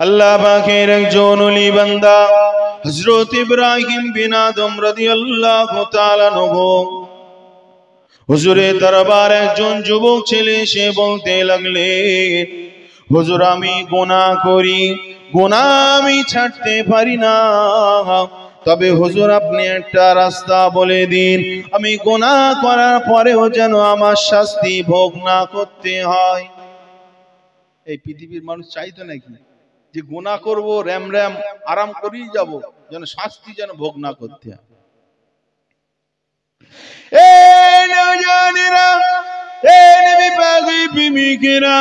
আল্লাহ পাকের একজন ওলি বান্দা হযরত ইব্রাহিম বিন আদম রাদিয়াল্লাহু তাআলা আনহু হুজুরের দরবারে একজন যুবক ছেলে এসে বলতে লাগলেন, হুজুর আমি গুনাহ করি, গুনাহ আমি ছাড়তে পারি না, তবে হুজুর আপনি একটা রাস্তা বলে দিন, আমি গুনাহ করার পরেও যেন আমার শাস্তি ভোগ না করতে হয়। এই পৃথিবীর মানুষ চাইতো নাকি যে গুনাহ করব, র‍্যাম র‍্যাম আরাম করেই যাব, যেন শাস্তি যেন ভোগ না করতে হয়। এই নওজওয়ানেরা, এই নবী পাকের প্রেমিকেরা,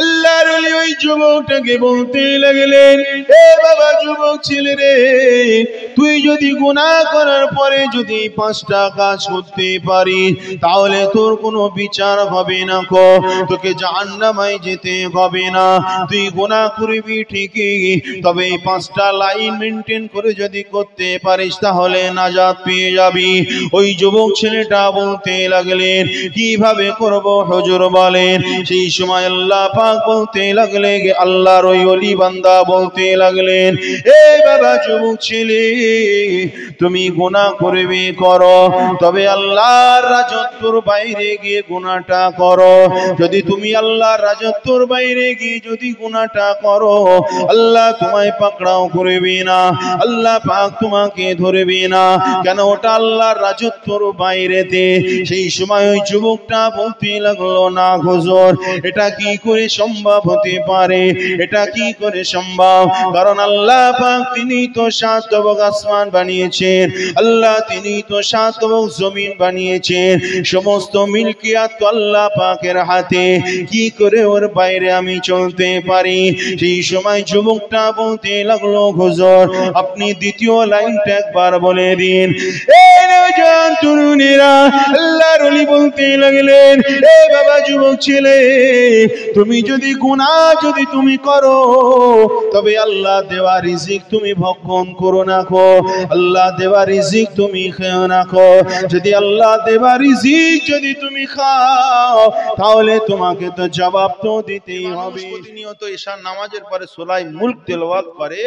আল্লাহর ওলি ওই যুবকটাকে বলতে লাগলেন, এ বাবা যুবক ছেলে রে, তুই যদি গুনাহ করার পরে যদি 5টা কাজ করতে পারিস তাহলে তোর কোনো বিচার হবে না, তোকে জাহান্নামে যেতে হবে না। তুই গুনাহ করবি ঠিকই, তবে এই 5টা লাইন মেইনটেইন করে যদি করতে পারিস তাহলে নাজাত পেয়ে যাবি। ওই যুবক ছেলেটা বলতে লাগলেন, কিভাবে করব হুজুর বলেন। সেই সময় আল্লাহ পাক বলতে লাগলেন, আল্লাহর ওই ওলি বান্দা বলতে লাগলেন, এই বাবা যুবক ছেলে, তুমি গুনাহ করবে করো, তবে আল্লাহর রাজত্বর বাইরে গিয়ে গুনাহটা করো। যদি তুমি আল্লাহর রাজত্বর বাইরে গিয়ে যদি গুনাহটা করো, আল্লাহ তোমায় পাকড়াও করবে না, আল্লাহ পাক তোমাকে ধরবে না, কেন ওটা আল্লাহর রাজত্বর বাইরেতে। সেই সময় ওই যুবকটা বলতে লাগলো, না হুজুর, এটা কি করে সম্ভব হতে পারে, এটা কি করে সম্ভব, কারণ আল্লাহ পাক তিনি তো 7 তবক আসমান বানিয়েছেন, আল্লাহ তিনি তো 7 তবক জমিন বানিয়েছেন, সমস্ত মিলকিয়াত তো আল্লাহ পাকের হাতে, কি করে ওর বাইরে আমি চলতে পারি। সেই সময় যুবকটা বলতে লাগলো, হুজুর আপনি দ্বিতীয় লাইনটা একবার বলে দিন। এই নওজোয়ান তরুণেরা, আল্লাহর ওলি বলতে লাগলেন, এ বাবা যুবক ছেলে, তুমি যদি গুনাহ যদি তুমি করো, তবে আল্লাহ দেওয়া রিজিক তুমি ভক্ষণ করো না, আল্লাহ দেওয়া রিজিক তুমি খেও না। যদি আল্লাহ দেওয়া রিজিক যদি তুমি খাও, তাহলে তোমাকে তো জবাব তো দিতেই হবে। প্রতিনিয়ত ঈশার নামাজের পরে সূরা মুলক তেলাওয়াত করে,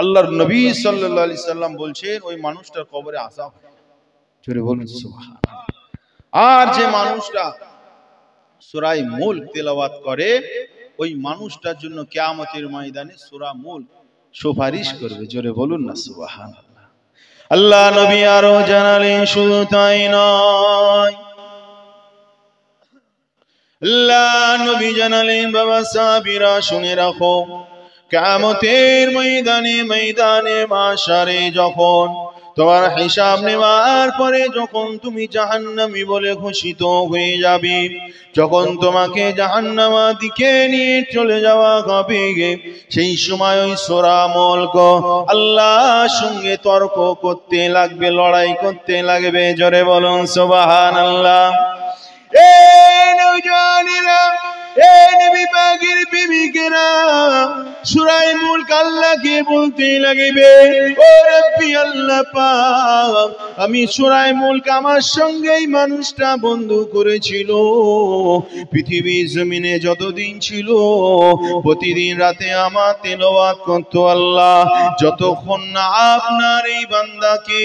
আল্লাহর নবী সাল্লাল্লাহু আলাইহি সাল্লাম বলছেন ওই মানুষটার কবরে আযাব হয়। জোরে বলুন সুবহানাল্লাহ। আর যে মানুষটা সূরা মুলক তেলাওয়াত করে, ওই মানুষটার জন্য কিয়ামতের ময়দানে সূরা মুলক সুপারিশ করবে। জোরে বলুন না সুবহানাল্লাহ। আল্লাহ নবী আরো জানালেন, শুধু তাই নয়, আল্লাহ নবী জানালেন, বাবা সাহাবীরা শুনে রাখো, কিয়ামতের ময়দানে, ময়দানে মাশারে যখন তোমার হিসাব নেওয়ার পরে যখন তুমি জাহান্নামী বলে ঘোষিত হয়ে যাবে, যখন তোমাকে জাহান্নামের দিকে নিয়ে চলে যাওয়া হবে, সেই সময় ওই সূরা মুলক আল্লাহর সঙ্গে তর্ক করতে লাগবে, লড়াই করতে লাগবে। জোরে বলুন সুবহানাল্লাহ। এই নওজওয়ানেরা, এই নবী পাকের প্রেমিকেরা, সূরা মুলক আল্লাহকে বলতে লাগবে, ও রব্বি আল্লাহ পাক, আমি সূরা মুলক আমার সঙ্গে এই মানুষটা বন্ধু করেছিল, পৃথিবীর জমিনে যতদিন ছিল প্রতিদিন রাতে আমার তেলাওয়াত করত। আল্লাহ যতক্ষণ না আপনার এই বান্দাকে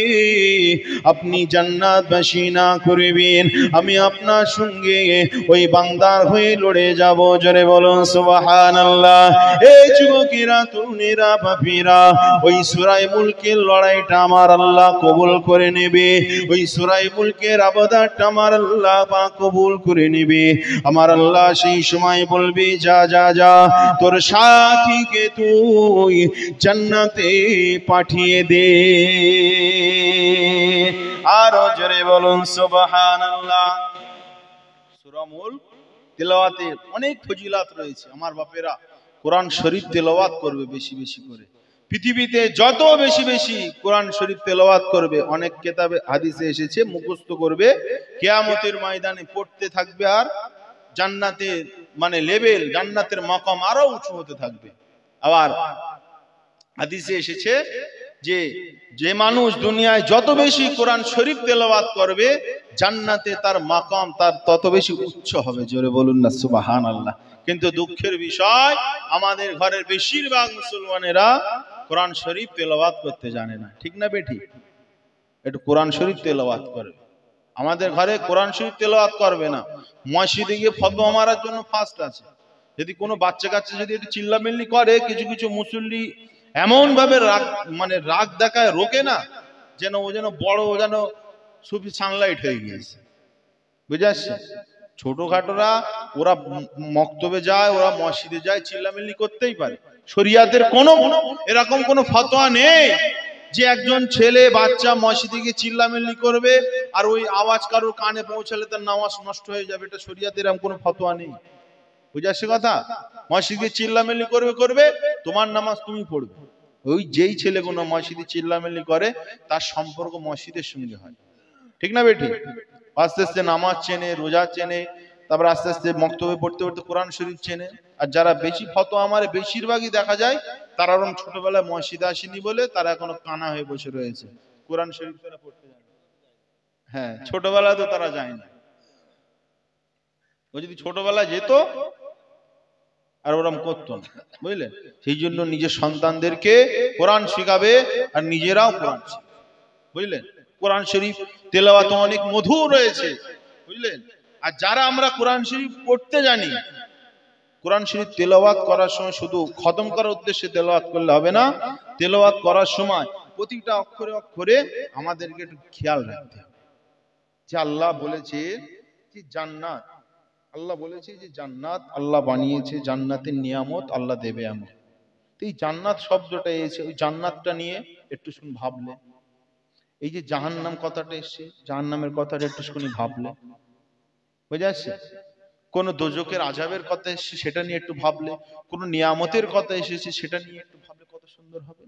আপনি জান্নাতবাসী না করবেন, আমি আপনার সঙ্গে ওই বান্দার হয়ে লড়ে যাব। জোরে বলুন সুবহানাল্লাহ। এই যুবকেরা, তরুণেরা, বাপীরা, ওই সূরা মুলকের লড়াইটা আমার আল্লাহ কবুল করে নেবে, ওই সূরা মুলকের আবাদতটা আমার আল্লাহ পাক কবুল করে নেবে। আমার আল্লাহ সেই সময় বলবে, যা যা যা, তোর সাথীকে তুই জান্নাতে পাঠিয়ে দে। আরো জোরে বলুন সুবহানাল্লাহ। সূরা মুলক তেলাওয়াতের অনেক ফজিলত রয়েছে। আমার বাপেরা কোরআন শরীফ তেলাওয়াত করবে বেশি বেশি করে। পৃথিবীতে যত বেশি বেশি কোরআন শরীফ তেলাওয়াত করবে, অনেক কিতাবে হাদিসে এসেছে, মুখস্থ করবে, কিয়ামতের ময়দানে পড়তে থাকবে, আর জান্নাতের মানে লেভেল, জান্নাতের মাকাম আরো উঁচু হতে থাকবে। আবার হাদিসে এসেছে যে যে মানুষ দুনিয়ায় যত বেশি কোরআন শরীফ তেলাওয়াত করবে, জান্নাতে তার মাকাম তার তত বেশি উচ্চ হবে। জোরে বলুন না সুবহানাল্লাহ। কিন্তু দুঃখের বিষয় আমাদের ঘরের বেশিরভাগ মুসলমানেরা কোরআন শরীফ তেলাওয়াত করতে জানে না। ঠিক না বেঠিক? একটু কোরআন শরীফ তেলাওয়াত করবে। আমাদের ঘরে কোরআন শরীফ তেলাওয়াত করবে না, মসজিদে গিয়ে ফতোয়া মারার জন্য ফার্স্ট আছে। যদি কোনো বাচ্চা কাচ্চা যদি একটু চিল্লামিল্লি করে, কিছু কিছু মুসল্লি এমন ভাবে রাগ রাগ দেখায়, রোকে না, যেন ও যেন বড়, ও যেন সুফি সানলাইট হয়ে গিয়েছে। বুঝে আসছে? ছোটখাটোরা ওরা মক্তবে যায়, ওরা মসজিদে যায়, চিল্লামিল্লি করতেই পারে। শরিয়াতের কোনো এরকম কোনো ফতোয়া নেই যে একজন ছেলে বাচ্চা মসজিদে গিয়ে চিল্লামিল্লি করবে আর ওই আওয়াজ কারোর কানে পৌঁছালে তার নামাজ নষ্ট হয়ে যাবে। এটা শরিয়াতের এরকম কোনো ফতোয়া নেই। বুঝে আসছে কথা? মসজিদে চিল্লামিল্লি করবে, তোমার নামাজ তুমি পড়বে। ওই যেই ছেলে কোনো মসজিদে চিল্লামিল্লি করে তার সম্পর্ক মসজিদের সঙ্গে হয়। ঠিক না বেঠিক? আস্তে আস্তে নামাজ চেনে, রোজা চেনে, তারপর আস্তে আস্তে মক্তবে পড়তে পড়তে কোরআন শরীফ চেনে। আর যারা বেশি ফতোয়া আমার বেশিরভাগই দেখা যায় তারা ওরকম ছোটবেলায় মসজিদে আসেনি বলে তারা এখনো কানা হয়ে বসে রয়েছে, কোরআন শরীফ তারা পড়তে জানে। হ্যাঁ, ছোটবেলায় তো তারা যায় না। ও যদি ছোটবেলায় যেত আর ওরম করতো না, বুঝলেন? সেই জন্য নিজের সন্তানদেরকে কোরআন শিখাবে আর নিজেরাও কোরআন শিখাবে। বুঝলেন? কোরআন শরীফ তেলাওয়াতে অনেক মধু রয়েছে, বুঝলেন? আর যারা আমরা কোরআন শরীফ পড়তে জানি, কোরআন শরীফ তেলাওয়াত করার সময় শুধু খতম করার উদ্দেশ্যে তেলাওয়াত করলে হবে না। তেলাওয়াত করার সময় প্রতিটা অক্ষরে অক্ষরে আমাদেরকে একটু খেয়াল রাখতে হবে যে আল্লাহ বলেছে যে জান্নাত, আল্লাহ বলেছে যে জান্নাত আল্লাহ বানিয়েছে, জান্নাতের নিয়ামত আল্লাহ দেবে এমন। তো এই জান্নাত শব্দটা এসে ওই জান্নাতটা নিয়ে একটু শুনে ভাবলে, এই যে জাহান্নাম কথাটা এসছে, জাহান্নামের কথাটা একটু শুনে ভাবলে, বুঝে আসছে? কোন দোজকের আযাবের কথা এসছে সেটা নিয়ে একটু ভাবলে, কোন নিয়ামতের কথা এসেছে সেটা নিয়ে একটু ভাবলে কত সুন্দর হবে।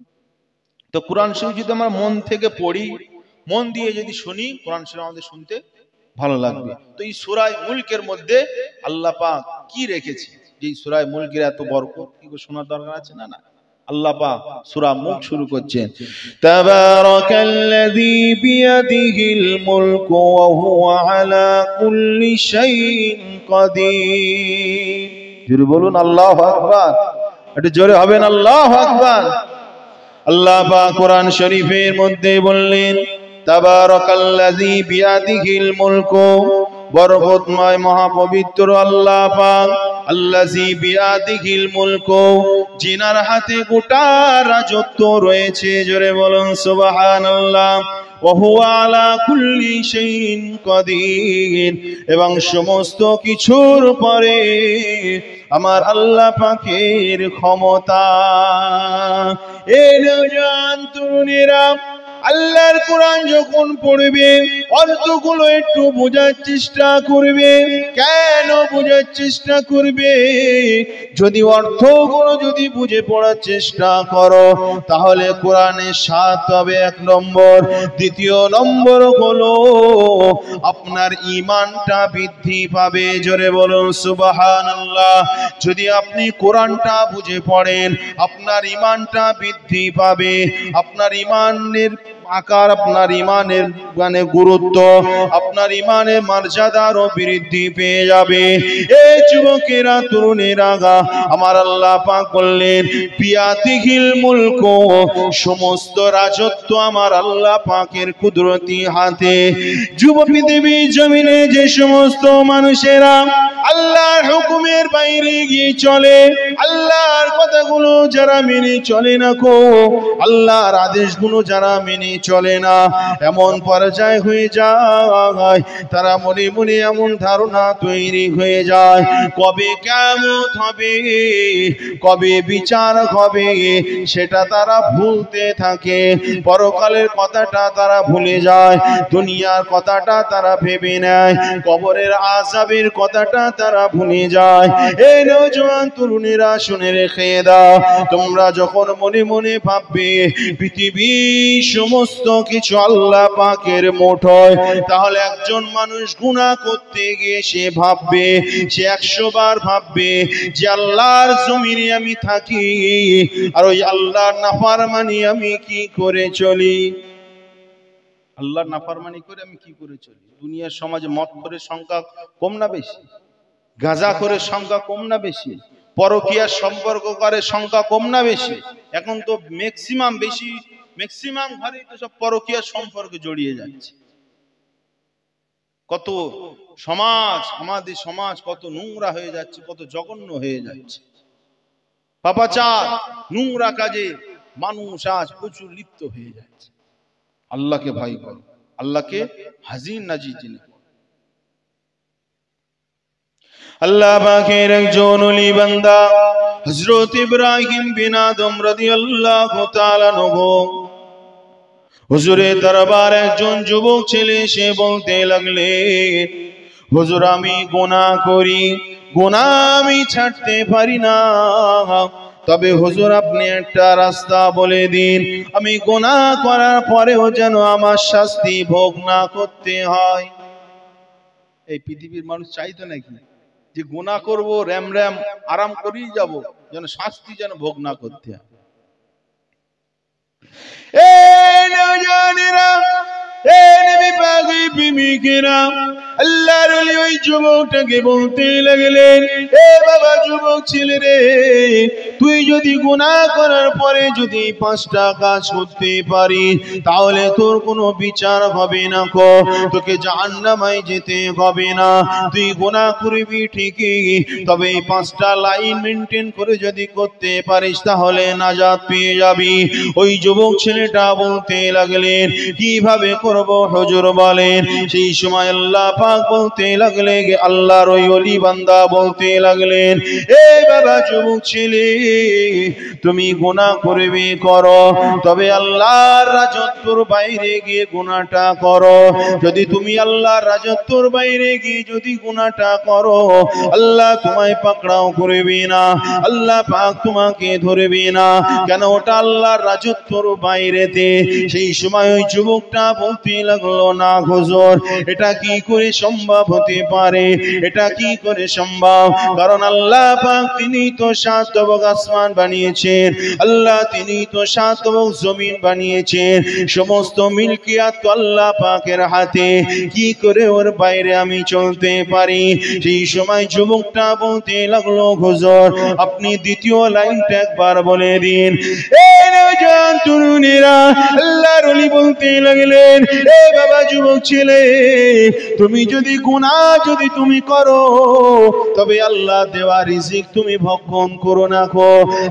তো কোরআন শরীফ যদি আমরা মন থেকে পড়ি, মন দিয়ে যদি শুনি, কোরআন শরীফ আমাদের শুনতে ভালো লাগবে। তো এই সূরা মুলকের মধ্যে আল্লাহ পাক কি রেখেছে, যে এই সূরা মুলকের এত বরকত, কি শোনার দরকার আছে না? না, আল্লাহ পাক সূরা মুলক শুরু করছেন, তাবারাকাল্লাযী বিয়াদিহিল মুলকু ওয়া হুয়া আলা কুল্লি শাইইন কাদির। জোরে বলুন আল্লাহু আকবার। একটু জোরে হবেন আল্লাহু আকবার। আল্লাহ পাক কোরআন শরীফের মধ্যে বললেন, তাবারাকাল্লাযী বিয়াদিহিল মুলকু, বরকতময় মহাপবিত্র আল্লাহ পাক, আল্লাযী বিয়াদিহিল মুলকু, যিনার হাতে গোটা রাজত্ব রয়েছে। জোরে বলুন সুবহানাল্লাহ। ওয়া হুয়া আলা কুল্লি শাইইন কাদির, এবং সমস্ত কিছুর পরে আমার আল্লাহ পাকের ক্ষমতা। এ নওজোয়ান তরুণেরা, আল্লাহর কোরআন যখন পড়বে অর্থগুলো একটু বোঝার চেষ্টা করবে। কেন বোঝার চেষ্টা করবে? যদি অর্থগুলো যদি বুঝে পড়ার চেষ্টা করো তাহলে কোরআনের স্বাদ হবে এক নম্বর। দ্বিতীয় নম্বর হলো আপনার ঈমানটা বৃদ্ধি পাবে। জোরে বলুন সুবহানাল্লাহ। যদি আপনি কোরআনটা বুঝে পড়েন আপনার ঈমানটা বৃদ্ধি পাবে, আপনার ঈমানের আকার, আপনার ঈমানের গুরুত্ব, আপনার ঈমানের মর্যাদা আরো বৃদ্ধি পেয়ে যাবে। এই যুবকেরা, তরুণেরা, আমার আল্লাহ পাক বললেন বিয়াদিহিল মুলকু, সমস্ত রাজত্ব আমার আল্লাহ পাকের কুদরতি হাতে। যুব পৃথিবী জমিনে যে সমস্ত মানুষেরা আল্লাহর হুকুমের বাইরে গিয়ে চলে, আল্লাহর কথাগুলো যারা মেনে চলে না, আল্লাহর আদেশগুলো যারা মেনে চলে না, এমন পর্যায় হয়ে যায় তারা মনে মনে এমন ধারণা তৈরি হয়ে যায় কবে কিয়ামত হবে, কবে বিচার হবে, সেটা তারা ভুলতে থাকে। পরকালের কথাটা তারা ভুলে যায়, দুনিয়ার কথাটা তারা ভেবে নেয়, কবরের আযাবের কথাটা তারা ভুলে যায়। এই নওজোয়ান তরুণেরা শুনে রেখে দাও, তোমরা যখন মনে মনে ভাববে পৃথিবীর সমস্ত কিছু আল্লাহ পাকের মুঠোয়, তাহলে একজন মানুষ গুনাহ করতে গিয়ে সে ভাববে, সে 100 বার ভাববে যে আল্লাহর জমিনে আমি থাকি আর ওই আল্লাহর নাফরমানি আমি কি করে চলি, আল্লাহর নাফরমানি করে আমি কি করে চলি। দুনিয়ার সমাজে মদখোরের সংখ্যা কম না বেশি? গাঁজাখোরের সংখ্যা কম না বেশি? পরকীয়ার সম্পর্ক করে সংখ্যা কম না বেশি? এখন তো ম্যাক্সিমাম ঘরেই তো সব পরকীয়ার সম্পর্কে জড়িয়ে যাচ্ছে। কত আমাদের সমাজ কত নোংরা হয়ে যাচ্ছে, কত জঘন্য হয়ে যাচ্ছে। পাপাচার নোংরা কাজে মানুষ আজ প্রচুর লিপ্ত হয়ে যাচ্ছে। আল্লাহকে ভয় করো, আল্লাহকে হাজির নাজির জেনে। আল্লাহ পাকের একজন ওলি বান্দা হযরত ইব্রাহিম বিন আদম রাদিয়াল্লাহু তাআলা আনহু হুজুরের দরবারে একজন যুবক ছেলে এসে বলতে লাগলেন, হুজুর আমি গুনাহ করি, গুনাহ আমি ছাড়তে পারি না, তবে হুজুর আপনি একটা রাস্তা বলে দিন, আমি গুনাহ করার পরেও যেন আমার শাস্তি ভোগ না করতে হয়। এই পৃথিবীর মানুষ চাইতো নাকি যে গুনাহ করব, র‍্যাম আরাম করেই যাব, যেন শাস্তি যেন ভোগ না করতে হয়। আল্লাহর ওলি ওই যুবকটাকে বলতে লাগলেন, এ বাবা যুবক ছেলে রে, তুই যদি গুনাহ করার পরে যদি 5টা কাজ করতে পারিস তাহলে তোর কোনো বিচার হবে না, তোকে জাহান্নামে যেতে হবে না। তুই গুনাহ করবি ঠিকই, তবে এই 5টা লাইন মেইনটেইন করে যদি করতে পারিস তাহলে নাজাত পেয়ে যাবি। ওই যুবক ছেলেটা বলতে লাগলেন, কিভাবে করব হুজুর বলেন। সেই সময় আল্লাহ পাক বলতে লাগলেন, আল্লাহর ওই ওলি বান্দা বলতে লাগলেন, এ বাবা যুবক ছেলে, তুমি গুনাহ করবে করো, তবে আল্লাহর রাজত্বর বাইরে গিয়ে গুনাহটা করো। যদি তুমি আল্লাহর রাজত্বর বাইরে গিয়ে যদি গুনাহটা করো, আল্লাহ তোমায় পাকড়াও করবে না, আল্লাহ পাক তোমাকে ধরবে না, কেন ওটা আল্লাহর রাজত্বর বাইরেতে। সেই সময় ওই যুবকটা বলতে লাগলো, না হুজুর, এটা কি করে সম্ভব হতে পারে, এটা কি করে সম্ভব? কারণ আল্লাহ পাক তিনি তো 7 তবক আসমান বানিয়েছেন, আল্লাহ তিনি তো 7 তবক জমিন বানিয়েছেন, সমস্ত মিলকিয়াত তো আল্লাহ পাকের হাতে, কি করে ওর বাইরে আমি চলতে পারি? সেই সময় যুবকটা বলতে লাগলো, হুজুর আপনি দ্বিতীয় লাইনটা একবার বলে দিন। এই নওজোয়ান তরুণেরা আল্লাহর ওলি বলতে লাগলেন, এ বাবা যুবক ছেলে, তুমি যদি গুনাহ যদি তুমি করো, তবে আল্লাহ দেওয়া রিজিক তুমি ভক্ষণ করো না,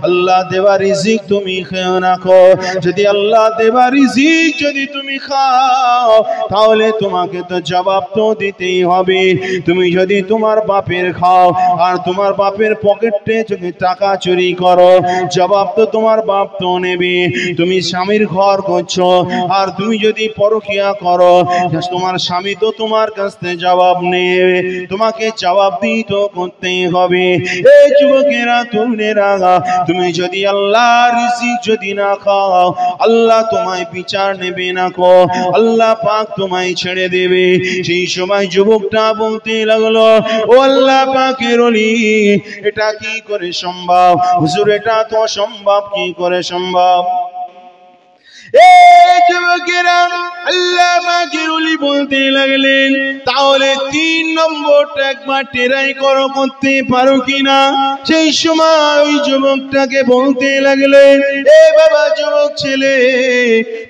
আল্লাহ দেওয়া রিজিক তুমি খেও না। যদি আল্লাহ দেওয়া রিজিক যদি তুমি খাও, তাহলে তোমাকে তো জবাব তো দিতেই হবে। তুমি যদি তোমার বাপের খাও আর তোমার বাপের পকেটে যদি টাকা চুরি করো, জবাব তো তোমার বাপ তো নেবে। তুমি স্বামীর ঘর করছো আর তুমি যদি পরকিয়া করো, তোমার স্বামী তো তোমার কাছ থেকে জবাব নেবে, তোমাকে জবাব দিতে করতেই হবে। এই যুবকেরা তরুণেরা, তুমি যদি আল্লাহর রিজিক যদি না খাও, আল্লাহ তোমায় বিচার নেবে না, আল্লাহ পাক তোমায় ছেড়ে দেবে। সেই সময় যুবকটা বলতে লাগলো, ও আল্লাহ পাকের ওলি, এটা কি করে সম্ভব হুজুর? এটা তো সম্ভব, কি করে সম্ভব? এই যুবকেরা আল্লাহ পাকের ওলি বলতে লাগলেন, তাহলে 3 নম্বরটা একবার ট্রাই করো, করতে পারো কিনা? সেই সময় ওই যুবকটাকে বলতে লাগলেন, এ বাবা যুবক ছেলে,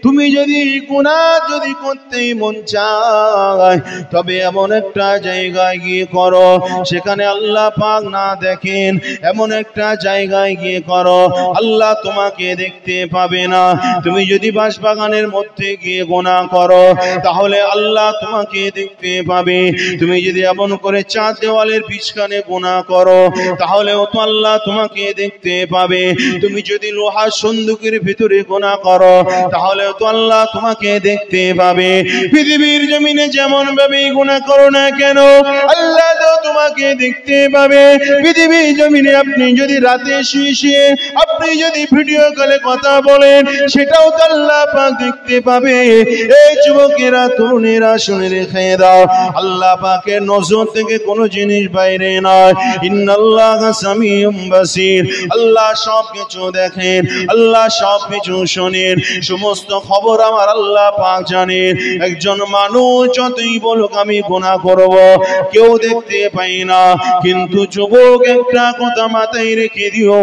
তুমি যদি গুনাহ যদি করতে মন চায়, তবে এমন একটা জায়গায় গিয়ে করো সেখানে আল্লাহ পাক না দেখেন, এমন একটা জায়গায় গিয়ে করো আল্লাহ তোমাকে দেখতে পাবে না। তুমি যদি বাঁশবাগানের মধ্যে গিয়ে গুনাহ করো, তাহলে আল্লাহ তোমাকে দেখতে পাবে। তুমি যদি এমন করে 4 দেওয়ালের বিছখানে গুনাহ করো, তাহলেও তো আল্লাহ তোমাকে দেখতে পাবে। তুমি যদি লোহার সন্দুকের ভিতরে গুনাহ করো, তাহলেও তো আল্লাহ তোমাকে দেখতে পাবে। পৃথিবীর জমিনে যেমন ভাবে গুনাহ করো না কেন, আল্লাহ তো তোমাকে দেখতে পাবে। পৃথিবীর জমিনে আপনি যদি রাতে শুয়ে শুয়ে আপনি যদি ভিডিও কলে কথা বলেন, সেটাও তো আল্লাহ পাক দেখতে পাবে। এই যুবকেরা তরুণেরা শুনে রেখে দাও, আল্লাহ পাকের নজর থেকে কোনো জিনিস বাইরে নয়। ইন্নাল্লাহা সামিউম বাসীর, আল্লাহ সব কিছু দেখেন, আল্লাহ সব কিছু শোনেন, সমস্ত খবর আমার আল্লাহ পাক জানেন। একজন মানুষ যতই বলুক আমি গুনাহ করব, কেউ দেখতে পাই না, কিন্তু যুবক একটা কথা মাথায় রেখে দিও,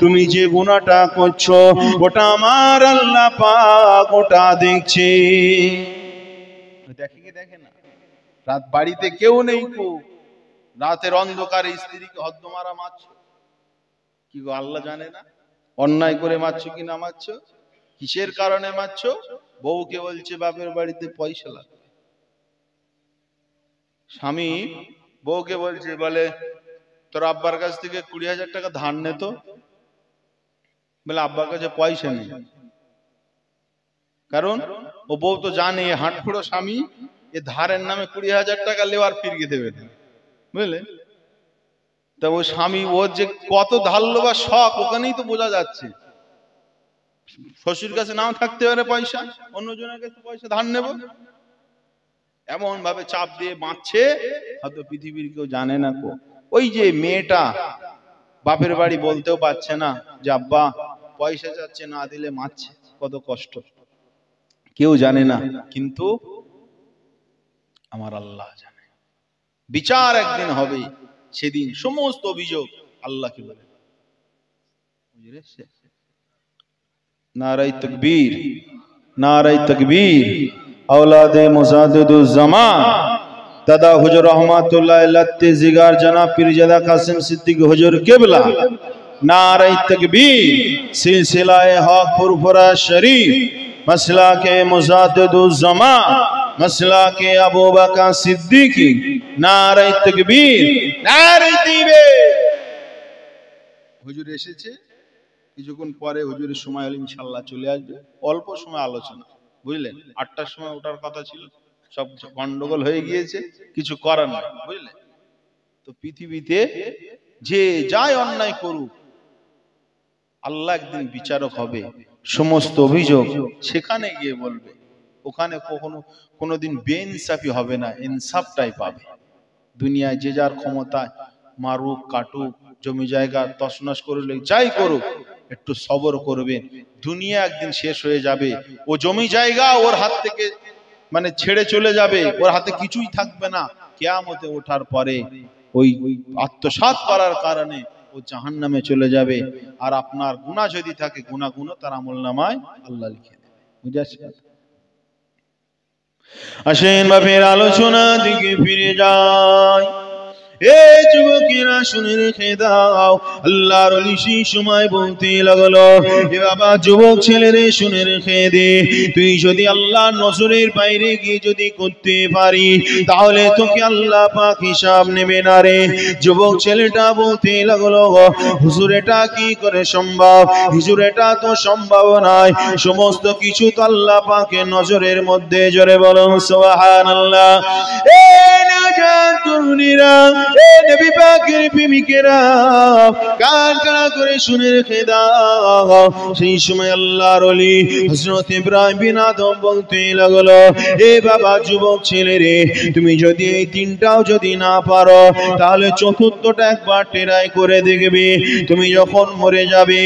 তুমি যে গুনাহটা করছো ওটা আমার আল্লাহ পাক ওটা দেখছে। দেখে কি দেখে না? রাত বাড়িতে কেউ নেই, রাতের অন্ধকারে স্ত্রীকে হদ্দ মারা মারছো, কি গো আল্লাহ জানে না? অন্যায় করে মারছো কি না মারছো? কিসের কারণে মারছো? বউকে বলছে বাপের বাড়িতে পয়সা লাগবে। স্বামী বউকে বলছে, বলে তোর আব্বার কাছ থেকে 20,000 টাকা ধার নে তো। বলে আব্বার কাছে পয়সা নেই। কারণ ও বউ তো জানে হাঁটফোড়ো স্বামী, এ ধারের নামে 20,000 টাকা লেওয়ার ফিরিয়ে দেবে না, বুঝলে? তা ও স্বামী ওর যে কত ধারলো বা শখ ওখানেই তো বোঝা যাচ্ছে। শ্বশুর কাছে নাও থাকতে পারে পয়সা, অন্যজনের কাছে পয়সা ধার নেব, এমন ভাবে চাপ দিয়ে বাঁচছে, হয়তো পৃথিবীর কেউ জানে না। ওই যে মেয়েটা বাপের বাড়ি বলতেও পারছে না যে আব্বা পয়সা যাচ্ছে, না দিলে মারছে, কত কষ্ট, কেউ জানে না, কিন্তু আমার আল্লাহ জানে। বিচার একদিন হবে, সেদিন সমস্ত অভিযোগ আল্লাহ কি বলে। নারায়ে তাকবীর, নারায়ে তাকবীর। औलादे मुजाद्दिदुज़्ज़मान दादा हुजूर रहमतुल्लाह लत्ते जिगार जनाब पीरजादा कासिम सिद्दीक हुजूर किबला, नारे तकबीर। सिलसिलाए हक फुरफुरा शरीफ, मसला के मुजाद्दिदुज़्ज़मान, मसला के अबू बकर सिद्दीकी, नारे तकबीर, नारे तकबीर। हुजूर এসেছে, কিছুক্ষণ পরে হুজুরের সময় হলে ইনশাআল্লাহ চলে আসবে। অল্প সময় আলোচনা, বুঝলেন? 8টার সময় ওঠার কথা ছিল, সব গন্ডগোল হয়ে গিয়েছে, কিছু করার নাই, বুঝলেন? তো পৃথিবীতে যে যাই অন্যায় করুক, আল্লাহ একদিন বিচারক হবে, সমস্ত অভিযোগ সেখানে গিয়ে বলবে। ওখানে কখনো কোনোদিন বেইনসাফি হবে না, ইনসাফটাই পাবে। দুনিয়ায় যে যার ক্ষমতায় মারুক কাটুক, জমি জায়গা তছনছ করলে যাই করুক, একটু সবর করবেন। দুনিয়া একদিন শেষ হয়ে যাবে, ও জমি জায়গা ওর হাত থেকে মানে ছেড়ে চলে যাবে, ওর হাতে কিছুই থাকবে না। কিয়ামতে ওঠার পরে ওই আত্মসাৎ করার কারণে ও জাহান্নামে চলে যাবে। আর আপনার গুনাহ যদি থাকে, গুনাহগুলো তার আমলনামায় আল্লাহ লিখে দেবে। বুঝাচ্ছি? আসেন বাপের আলোচনা দিকে ফিরে যাই। এই যুবকেরা শুনে রেখে দাও, আল্লাহর ওলি সেই সময় বলতে লাগলো, এ বাবা যুবক ছেলেরে শুনে রেখে দে, তুই যদি আল্লাহর নজরের বাইরে গিয়ে যদি করতে পারি, তাহলে তোকে আল্লাহ পাক হিসাব নেবে না রে। যুবক ছেলেটা বলতে লাগলো, হুজুর এটা কি করে সম্ভব? হুজুর এটা তো সম্ভব নয়, সমস্ত কিছু তো আল্লাহ পাকের নজরের মধ্যে। জোরে বলুন সুবহানাল্লাহ। তরুণীরা, নবী পাকের প্রেমিকেরা, কান কানা করে শুনে রেখে দাও। সেই সময় আল্লাহর ওলি হযরত ইব্রাহিম বিন আদম বলতে লাগলো, এ বাবা যুবক ছেলে রে, তুমি যদি এই তিনটাও যদি না পারো, তাহলে চতুর্থটা একবার ট্রাই করে দেখবে। তুমি যখন মরে যাবে,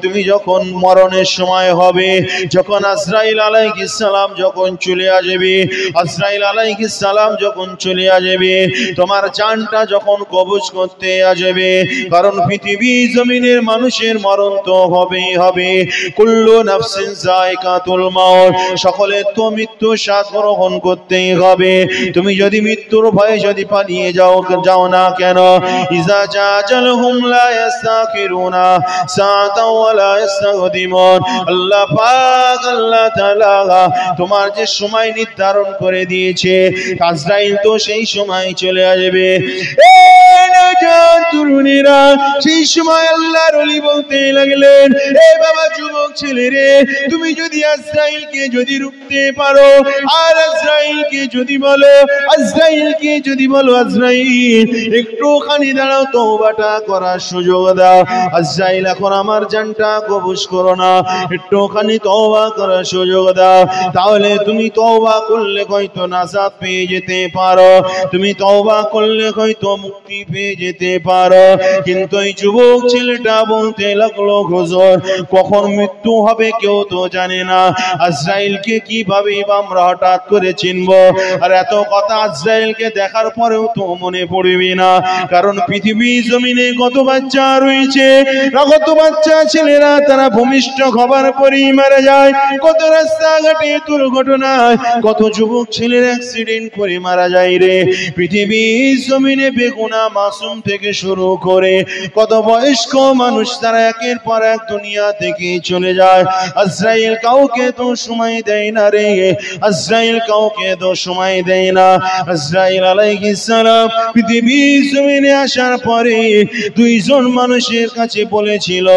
তুমি যখন মরণের সময় হবে, যখন আজরাইল আলাইহিস সালাম যখন চলে আসবে, আজরাইল আলাইহিস সালাম যখন চলে আসবে, তোমার জানটা যখন কবজ করতে আসবে, কারণ পৃথিবী জমিনের মানুষের মরণ তো হবেই হবে। কুল্লু নাফসিন যায়কাতুল মাউত, সকলে তো মৃত্যু স্বাদ গ্রহণ করতেই হবে। তুমি যদি মৃত্যুর ভয়ে যদি পালিয়ে যাও না কেন, ইজা জাজালহুম লা ইস্তাখিরুনা সাআতাও ওয়া লা ইস্তাকদিমুন। আল্লাহ পাক আল্লাহ তাআলা তোমার যে সময় নির্ধারণ করে দিয়েছে, আজরাইল তো সেই সময় চলে আসবে। তরুণীরা সেই সময় আল্লাহর ওলি বলতে লাগলেন, এ বাবা যুবক ছেলে রে, তুমি যদি আজরাইলকে যদি রুখতে পারো, আর আজরাইলকে যদি বলো, আজরাইল একটুখানি দাঁড়াও, তওবাটা করার সুযোগ দাও, আজরাইল এখন আমার জানটা কবজ করো না, একটুখানি তওবা করার সুযোগ দাও, তাহলে তুমি তওবা করলে হয়তো নাজাত পেয়ে যেতে পারো, তুমি তওবা করলে হয়তো মুক্তি পেয়ে যেতে পারো। কিন্তু এই যুবক ছেলেটা বলতে লাগলো, হুজুর কখন মৃত্যু হবে কেউ তো জানে না, আজরাইলকে কিভাবে আমরা হঠাৎ করে চিনবো? আর এত কথা আজরাইলকে দেখার পরেও তো মনে পড়বে না, কারণ পৃথিবী জমিনে কত বাচ্চা রয়েছে, কত বাচ্চা ছেলেরা তারা ভূমিষ্ঠ হবার পরেই মারা যায়, কত রাস্তাঘাটে দুর্ঘটনায় কত যুবক ছেলের অ্যাক্সিডেন্ট করে মারা যায় রে। পৃথিবী জমিনে বেগুনা মাসুম থেকে শুরু করে কত বয়স্ক মানুষ তারা একের পর এক দুনিয়া থেকে চলে যায়। আজরাইল কাউকে তো সময় দেয় না রে, আজরাইল কাউকে তো সময় দেয় না। আজরাইল আলাইহিস সালাম পৃথিবী জমিনে আসার পরে দুইজন মানুষের কাছে বলেছিল,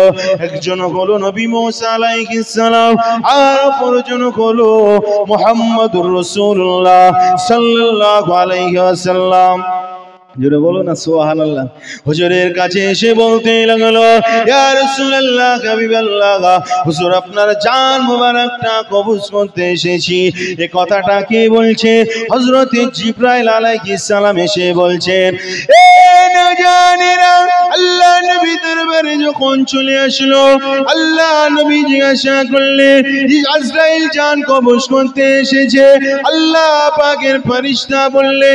একজন হলো নবী মুসা আলাইহিস সালাম, আর অপরজন হলো মুহাম্মদুর রাসূলুল্লাহ সাল্লাল্লাহু আলাইহি ওয়াসাল্লাম। জোরে বলো না সুবহানাল্লাহ। হুজুরের কাছে এসে বলতে লাগলো, ইয়া রাসূলুল্লাহ, হাবিবাল্লাহ, হুজুর আপনার জান মোবারকটা কবজ করতে এসেছি। এই কথাটা কে বলছে? হযরত জিবরাইল আলাইহিস সালাম এসে বলছেন, এ নজানেরা, আল্লাহ নবী দরবারে যখন চলে আসলো, আল্লাহ নবী জিজ্ঞাসা করলেন, আজরাইল জান কবজ করতে এসেছে। আল্লাহ পাকের ফেরেশতা বললে,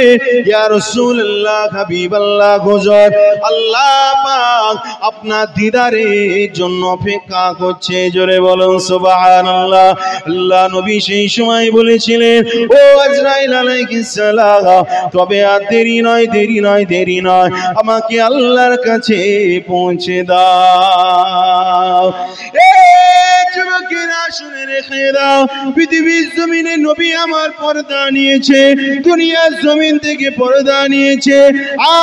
ইয়া রাসূলুল্লাহ, হাবিবাল্লাহ, হুজুর আল্লাহ পাক আপনার দিদারের জন্য অপেক্ষা করছে। জোরে বলুন সুবহানাল্লাহ। আল্লাহ নবী সেই সময় বলেছিলেন, ও আজরাইল আলাইহিস সালাম, তবে আর দেরি নয়, দেরি নয়, আমাকে আল্লাহর কাছে পৌঁছে দাও। যুবকেরা শুনে রেখে দাও, পৃথিবীর জমিনে নবী আমার পর্দা নিয়েছে, দুনিয়ার জমিন থেকে পর্দা নিয়েছে,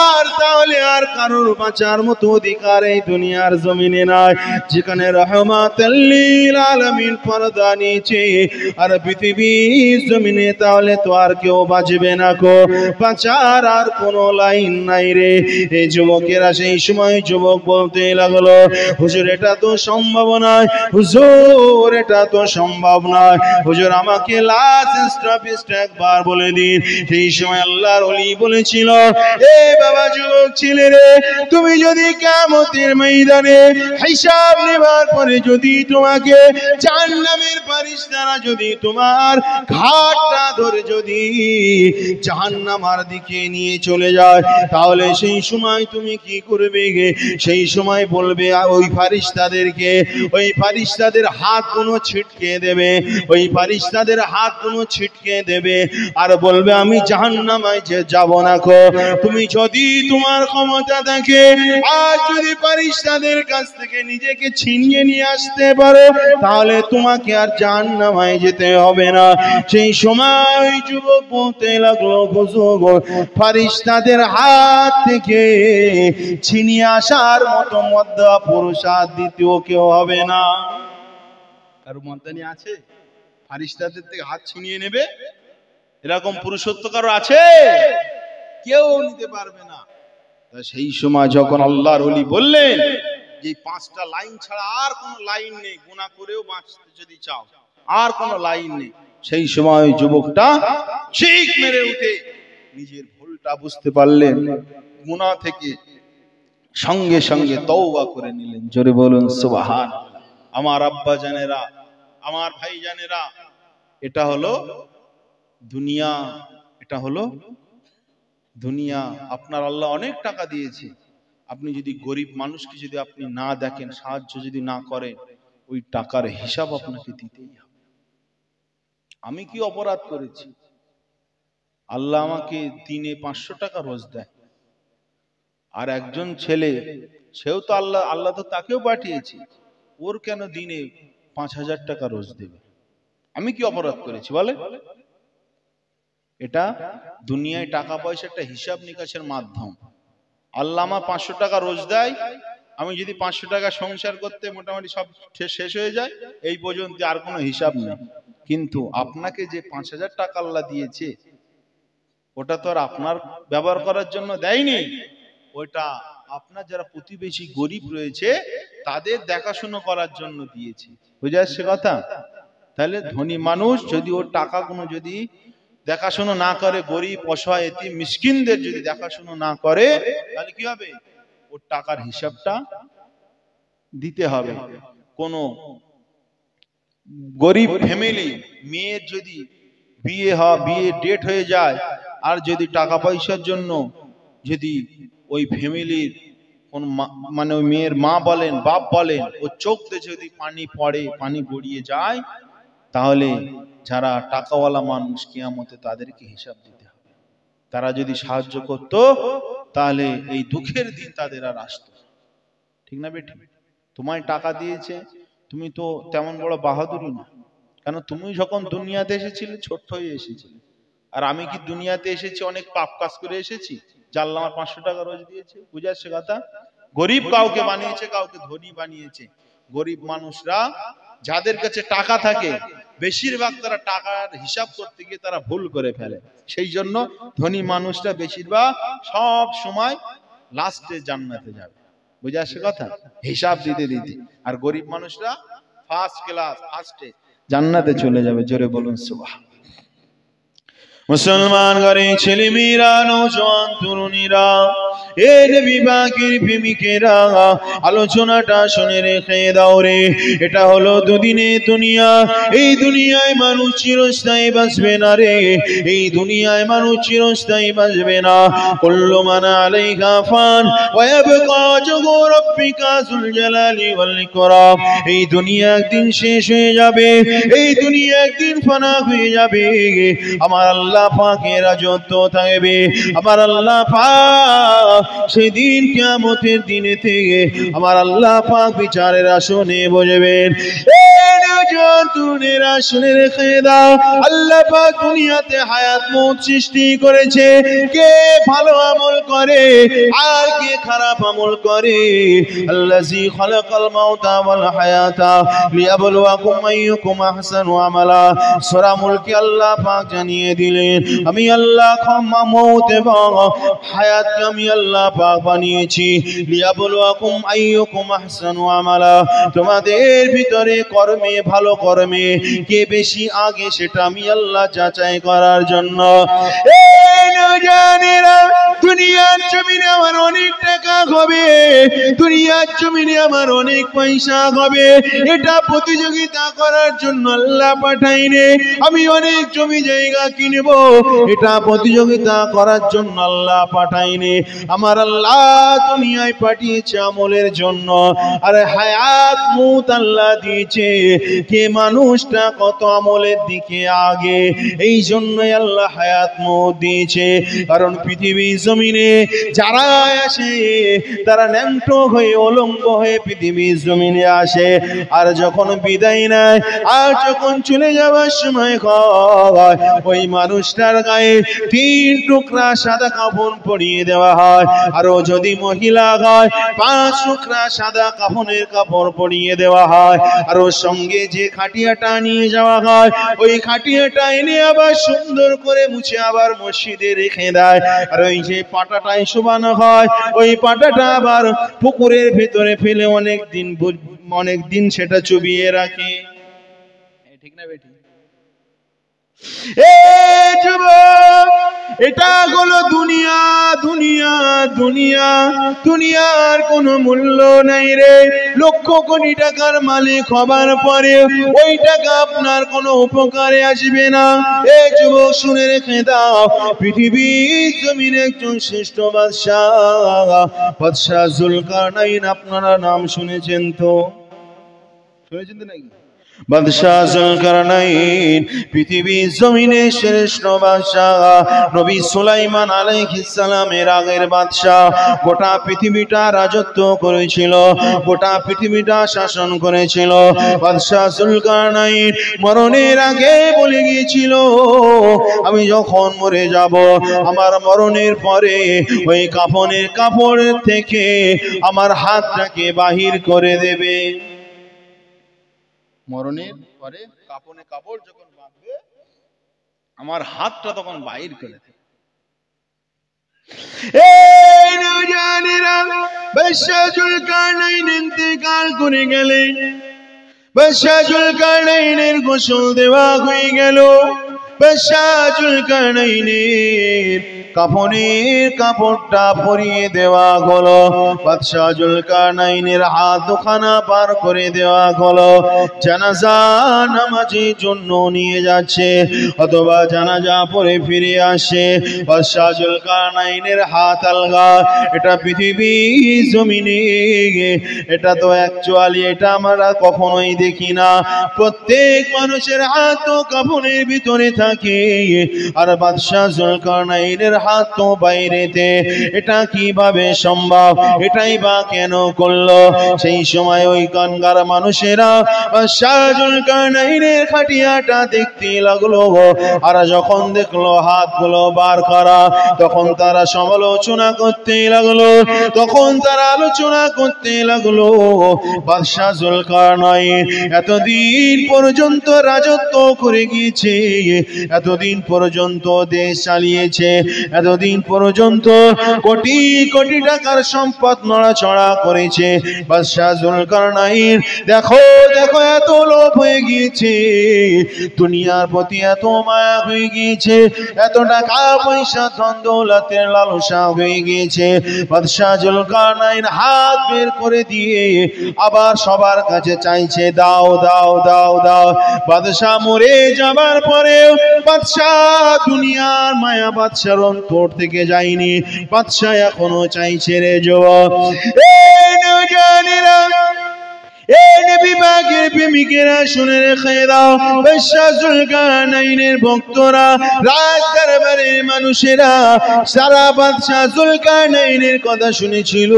আর তাহলে আর কারোর বাঁচার মতো অধিকার এই দুনিয়ার জমিনে নাই। যেখানে রাহমাতাল লিল আলামিন পর্দা নিয়েছে আর পৃথিবীর জমিনে, তাহলে তো আর কেউ বাঁচবে না গো, বাঁচার আর কোনো লাইন নাই রে। এই যুবকেরা সেই সময় যুবক বলতে লাগলো, হুজুর এটা তো সম্ভব নয়, হুজুর এটা তো সম্ভব নয়, হুজুর আমাকে লাস্ট স্টপেজটা একবার বলে দিন। সেই সময় আল্লাহর ওলি বলেছিল, এ বাবা যুবক ছেলে রে, তুমি যদি কিয়ামতের ময়দানে হিসাব নেবার পরে যদি তোমাকে জাহান্নামের ফেরেশতারা যদি তোমার ঘাটটা ধরে যদি জাহান্নামের দিকে নিয়ে চলে যায়, তাহলে সেই সময় তুমি কি করবে গে? সেই সময় বলবে ওই ফেরেশতাদেরকে, ওই ফেরেশতাদের হাতগুলো ছিটকে দেবে, ওই ফেরেশতাদের হাতগুলো ছিটকে দেবে আর বলবে, আমি জাহান্নামে যাব না গো। তুমি যদি তোমার ক্ষমতা থাকে আর যদি ফেরেশতাদের কাছ থেকে নিজেকে ছিনিয়ে নিয়ে আসতে পারো, তাহলে তোমাকে আর জাহান্নামে যেতে হবে না। সেই সময় যুবক বলতে লাগলো, হুজুর ফেরেশতাদের হাত থেকে ছিনিয়ে আসার মতো মধ্যা পুরুষ আর দ্বিতীয় কেউ হবে না। কারো মন্তানি আছে ফেরেশতাদের থেকে হাত ছিনিয়ে নেবে? এরকম পুরুষত্ব কারো আছে? কেউ নিতে পারবে না। সেই সময় যখন আল্লাহর ওলি বললেন যে 5টা লাইন ছাড়া আর কোনো লাইন নেই, গুনাহ করেও বাঁচতে যদি চাও আর কোনো লাইন নেই, সেই সময় যুবকটা চিৎ মেরে উঠে নিজের ভুলটা বুঝতে পারলেন, গুনাহ থেকে সঙ্গে সঙ্গে তওবা করে নিলেন। জোরে বলুন সুবহানাল্লাহ। আমার আব্বা জানেরা, আমার ভাই জানেরা, এটা হলো দুনিয়া, এটা হলো দুনিয়া। আপনার আল্লাহ অনেক টাকা দিয়েছে, আপনি যদি গরিব মানুষকে যদি আপনি না দেখেন, সাহায্য যদি না করেন, ওই টাকার হিসাব আপনাকে দিতেই হবে। আমি কি অপরাধ করেছি? আল্লাহ আমাকে দিনে 500 টাকা রোজ দেয়, আর একজন ছেলে, সেও তো আল্লাহ তো তাকেও পাঠিয়েছে, ওর কেন দিনে 5000 টাকা রোজ দেবে? আমি কি অপরাধ করেছি বলে? এটা দুনিয়ায় টাকা পয়সা একটা হিসাব নিকাশের মাধ্যম। আল্লাহ আমার 500 টাকা রোজ দেয়, আমি যদি 500 টাকা সংসার করতে মোটামুটি সব শেষ হয়ে যায়, এই পর্যন্ত আর কোনো হিসাব নেই। কিন্তু আপনাকে যে 5000 টাকা আল্লাহ দিয়েছে, ওটা তো আর আপনার ব্যবহার করার জন্য দেয়নি, ওটা আপনার যারা প্রতিবেশী গরিব রয়েছে তাদের দেখাশোনা করার জন্য দিয়েছে। বুঝে আসছে কথা? তাহলে ধনী মানুষ যদি ওর টাকাগুলো যদি দেখাশোনা না করে, গরিব অসহায় এতিম মিসকিনদের যদি দেখাশোনা না করে, তাহলে কি হবে? ওর টাকার হিসাবটা দিতে হবে। কোন গরিব ফ্যামিলি মেয়ের যদি বিয়ে ডেট হয়ে যায়, আর যদি টাকা পয়সার জন্য যদি ওই ফ্যামিলির কোন মানে ওই মেয়ের মা বলেন বাপ বলেন, ও চোখ দিয়ে যদি পানি পড়ে, পানি গড়িয়ে যায়, তাহলে যারা টাকাওয়ালা মানুষ কিয়ামতে তাদেরকে হিসাব দিতে হবে। তারা যদি সাহায্য করত, তাহলে এই দুঃখের দিন তাদের আর আসতো। ঠিক না বেটি? তোমায় টাকা দিয়েছে, তুমি তো তেমন বড় বাহাদুরি না, কেন তুমি যখন দুনিয়াতে এসেছিলে ছোট্ট হয়ে এসেছিলে। আর আমি কি দুনিয়াতে এসেছি অনেক পাপ কাজ করে এসেছি? জানলা আমার 500 টাকা রোজ দিয়েছে। বুঝে আসছে কথা? গরিব কাউকে বানিয়েছে, কাউকে ধনী বানিয়েছে। গরিব মানুষরা যাদের কাছে টাকা থাকে, বেশিরভাগ তারা টাকার হিসাব করতে গিয়ে তারা ভুল করে ফেলে। সেই জন্য ধনী মানুষরা বেশিরভাগ সব সময় লাস্টে জান্নাতে যাবে। বুঝে আসছে কথা? হিসাব দিতে দিতে। আর গরিব মানুষরা ফার্স্ট ক্লাস, ফার্স্টে জান্নাতে চলে যাবে। জোরে বলুন সুবহান। মুসলমান ঘরে ছেলে মেয়েরা, নওজোয়ান তরুণীরা, এ নবী পাকের প্রেমিকেরা, আলোচনাটা শুনে রেখে দাও রে। এটা হলো দুদিনের দুনিয়া। এই দুনিয়ায় মানুষ চিরস্থায়ী বাঁচবে না রে। এই দুনিয়ায় মানুষ চিরস্থায়ী বাঁচবে না। কুল্লু মান আলাইহা ফান ওয়া ইয়াবকা ওয়াজহু রাব্বিকা যুল জালালি ওয়াল ইকরাম। এই দুনিয়া একদিন শেষ হয়ে যাবে, এই দুনিয়া একদিন ফানা হয়ে যাবে। আমার আল্লাহ পাকের রাজত্ব থাকবে। আমার আল্লাহ পাক সেদিন কিয়ামতের দিনে থেকে আমার আল্লাহ পাক বিচারের আসনে বসবেন। শুনে রেখে দাও, আল্লাহ পাক দুনিয়াতে হায়াত মউত সৃষ্টি করেছে। কে ভালো আমল করে আর কে খারাপ আমল করে। আল্লাযী খালাকাল মাউতা ওয়াল হায়াতা লিয়াবলুয়াকুম আইয়ুকুম আহসানু আমালা। সূরা মুলকে আল্লাহ পাক জানিয়ে দিলেন, আমি আল্লাহ মউত এবং হায়াতকে আমি আল্লাহ পাক বানিয়েছি লিয়াবলুয়াকুম আইয়ুকুম আহসানু আমালা। তোমাদের ভিতরে কর্মে, ভালো কর্মে কে বেশি আগে সেটা আমি আল্লাহ যাচাই করার জন্য। এই নওজোয়ানেরা, দুনিয়ার জমিনে আমার অনেক টাকা হবে, দুনিয়ার জমিনে আমার অনেক পয়সা হবে, এটা প্রতিযোগিতা করার জন্য আল্লাহ পাঠাইনি। আমি অনেক জমি জায়গা কিনব, এটা প্রতিযোগিতা করার জন্য আল্লাহ পাঠাইনি। আমার আল্লাহ দুনিয়ায় পাঠিয়েছে আমলের জন্য। আর হায়াত মউত আল্লাহ দিয়েছে কে মানুষটা কত আমলের দিকে আগে, এই জন্যই আল্লাহ হায়াত মউত দিয়েছে। কারণ পৃথিবীর জমিনে যারা আসে তারা ন্যাংটো হয়ে, অলঙ্গ হয়ে পৃথিবীর জমিনে আসে। আর যখন বিদায় নেয়, আর যখন চলে যাওয়ার সময় হয়, ওই মানুষটার গায়ে 3 টুকরা সাদা কাফন পরিয়ে দেওয়া হয়। আরো যদি মহিলা হয়, 5 টুকরা সাদা কাফনের কাপড় পরিয়ে দেওয়া হয়। আর ওর সঙ্গে যে খাটিয়াটা নিয়ে যাওয়া হয়, ওই খাটিয়াটা এনে আবার সুন্দর করে মুছে আবার মসজিদে রেখে দেয়। আর ওই যে পাটাটাই শোবানো হয়, ওই পাটাটা আবার পুকুরের ভেতরে ফেলে অনেক দিন সেটা চুবিয়ে রাখে। ঠিক না বেটি? এটা হলো দুনিয়া। দুনিয়া দুনিয়া দুনিয়ার কোনো মূল্য নাই রে। লক্ষ কোটি টাকার মালিক হবার পরে ওই টাকা আপনার কোনো উপকারে আসবে না। এই যুবক শুনে রেখে দাও, পৃথিবীর জমিনে একজন শ্রেষ্ঠ বাদশাহ জুলকারনাইন, আপনারা নাম শুনেছেন তো? শুনেছেন তো নাকি? বাদশাহ জুলকারনাইন পৃথিবীর জমিনে শ্রেষ্ঠ বাদশাহ নবী সুলাইমান আলাইহিস সালামের আগের বাদশাহ গোটা পৃথিবীটা রাজত্ব করেছিল, গোটা পৃথিবীটা শাসন করেছিল। বাদশাহ জুলকারনাইন মরণের আগে বলে গিয়েছিল, আমি যখন মরে যাব আমার মরণের পরে ওই কাফনের কাপড় থেকে আমার হাতটাকে বাহির করে দেবে। মরণের পরে কাপনে কাপড় যখন বাঁধবে আমার হাতটা তখন বাইর করে দেবে। এই নওজওয়ানেরা, বাদশাহ জুলকারনাইন ইন্তেকাল করে গেলেন। বাদশাহ জুলকারনাইনের গোসল দেওয়া হয়ে গেল। বাদশাহ জুলকারনাইনের কাফনের কাপড়টা পরিয়ে দেওয়া হলো। বাদশাহ জুলকারনাইনের হাত দুখানা পার করে দেওয়া হলো। জানাজা নামাজের জন্য নিয়ে যাচ্ছে অথবা জানাজা পরে ফিরে আসে। বাদশাহ জুলকারনাইনের হাত আলগা। এটা পৃথিবী জমিনে এটা তো অ্যাকচুয়ালি এটা আমরা কখনোই দেখি না। প্রত্যেক মানুষের হাত তো কাফনের ভিতরে থাকে, আর বাদশাহ জুলকারনাইনের হাত তো বাইরেতে। এটা কিভাবে সম্ভব? এটাই বা কেন করলো? সেই সময় ওই কানগার মানুষেরা বাদশাহ জুলকারনাইনের খাটিয়াটা দেখতে লাগলো। আর যখন দেখলো হাতগুলো বার করা, তখন তারা সমালোচনা করতে লাগলো, তখন তারা আলোচনা করতে লাগলো। বাদশাহ জুলকারনাইন এতদিন পর্যন্ত রাজত্ব করে গিয়েছে, এতদিন পর্যন্ত দেশ চালিয়েছে, এতদিন পর্যন্ত কোটি কোটি টাকার সম্পদ নড়াচড়া করেছে। বাদশাহ জুলকারনাইন দেখো দেখো এত লোভ হয়ে গিয়েছে, দুনিয়ার প্রতি এত মায়া হয়ে গিয়েছে, এত টাকা পয়সা ধন দৌলতের লালসা হয়ে গিয়েছে। বাদশাহ জুলকারনাইন হাত বের করে দিয়ে আবার সবার কাছে চাইছে, দাও দাও দাও দাও। বাদশাহ মরে যাবার পরেও বাদশাহ দুনিয়ার মায়া বাদশার অন্তর থেকে যায়নি। বাদশাহ এখনো চাইছে রে যুবক। এই নওজওয়ানেরা, এই নবী পাকের প্রেমিকেরা শুনে রেখে দাও। বাদশাহ জুলকারনাইনের ভক্তরা, রাজ দরবারের মানুষেরা সারা বাদশাহ জুলকারনাইনের কথা শুনেছিল।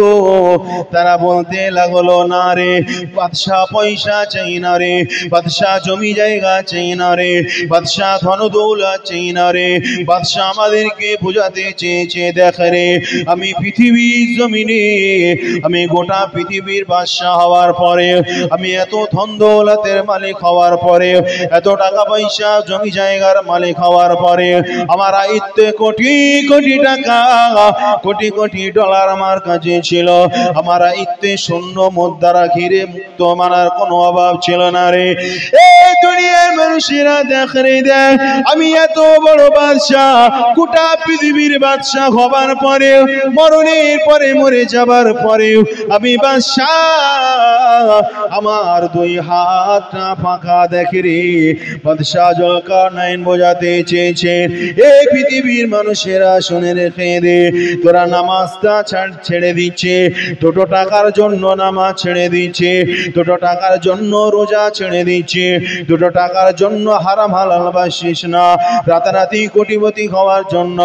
তারা বলতে লাগলো, না রে বাদশাহ পয়সা চাই না রে, বাদশাহ জমি জায়গা চাই না রে, বাদশাহ ধন দৌলত চাই না রে। বাদশাহ আমাদেরকে বোঝাতে চেয়েছে, দেখ রে আমি পৃথিবীর জমিনে আমি গোটা পৃথিবীর বাদশাহ হওয়ার পরে, আমি এত ধন দৌলতের মালিক হওয়ার পরে, এত টাকা পয়সা জমি জায়গার মালিক হওয়ার পরে আমার আয়ত্তে কোটি কোটি টাকা, কোটি কোটি ডলার আমার কাছে ছিল। আমার আয়ত্তে শূন্য মুদ্রা ঘিরে মুক্ত মানার কোনো অভাব ছিল না রে। এই দুনিয়ার মানুষেরা দেখ রে দেখ, আমি এত বড় বাদশাহ, গোটা পৃথিবীর বাদশাহ হবার পরে, মরণের পরে মরে যাবার পরেও আমি বাদশাহ, আমার দুই হাতটা ফাঁকা দেখে রে। বাদশাহ জুলকারনাইন বোঝাতে চেয়েছেন, এই পৃথিবীর মানুষেরা শুনে রেখে দে, তোরা নামাজটা ছেড়ে দিচ্ছে, দুটো টাকার জন্য নামাজ ছেড়ে দিচ্ছে, দুটো টাকার জন্য রোজা ছেড়ে দিচ্ছে, দুটো টাকার জন্য হারাম হালাল বাসিস না, রাতারাতি কোটিপতি হওয়ার জন্য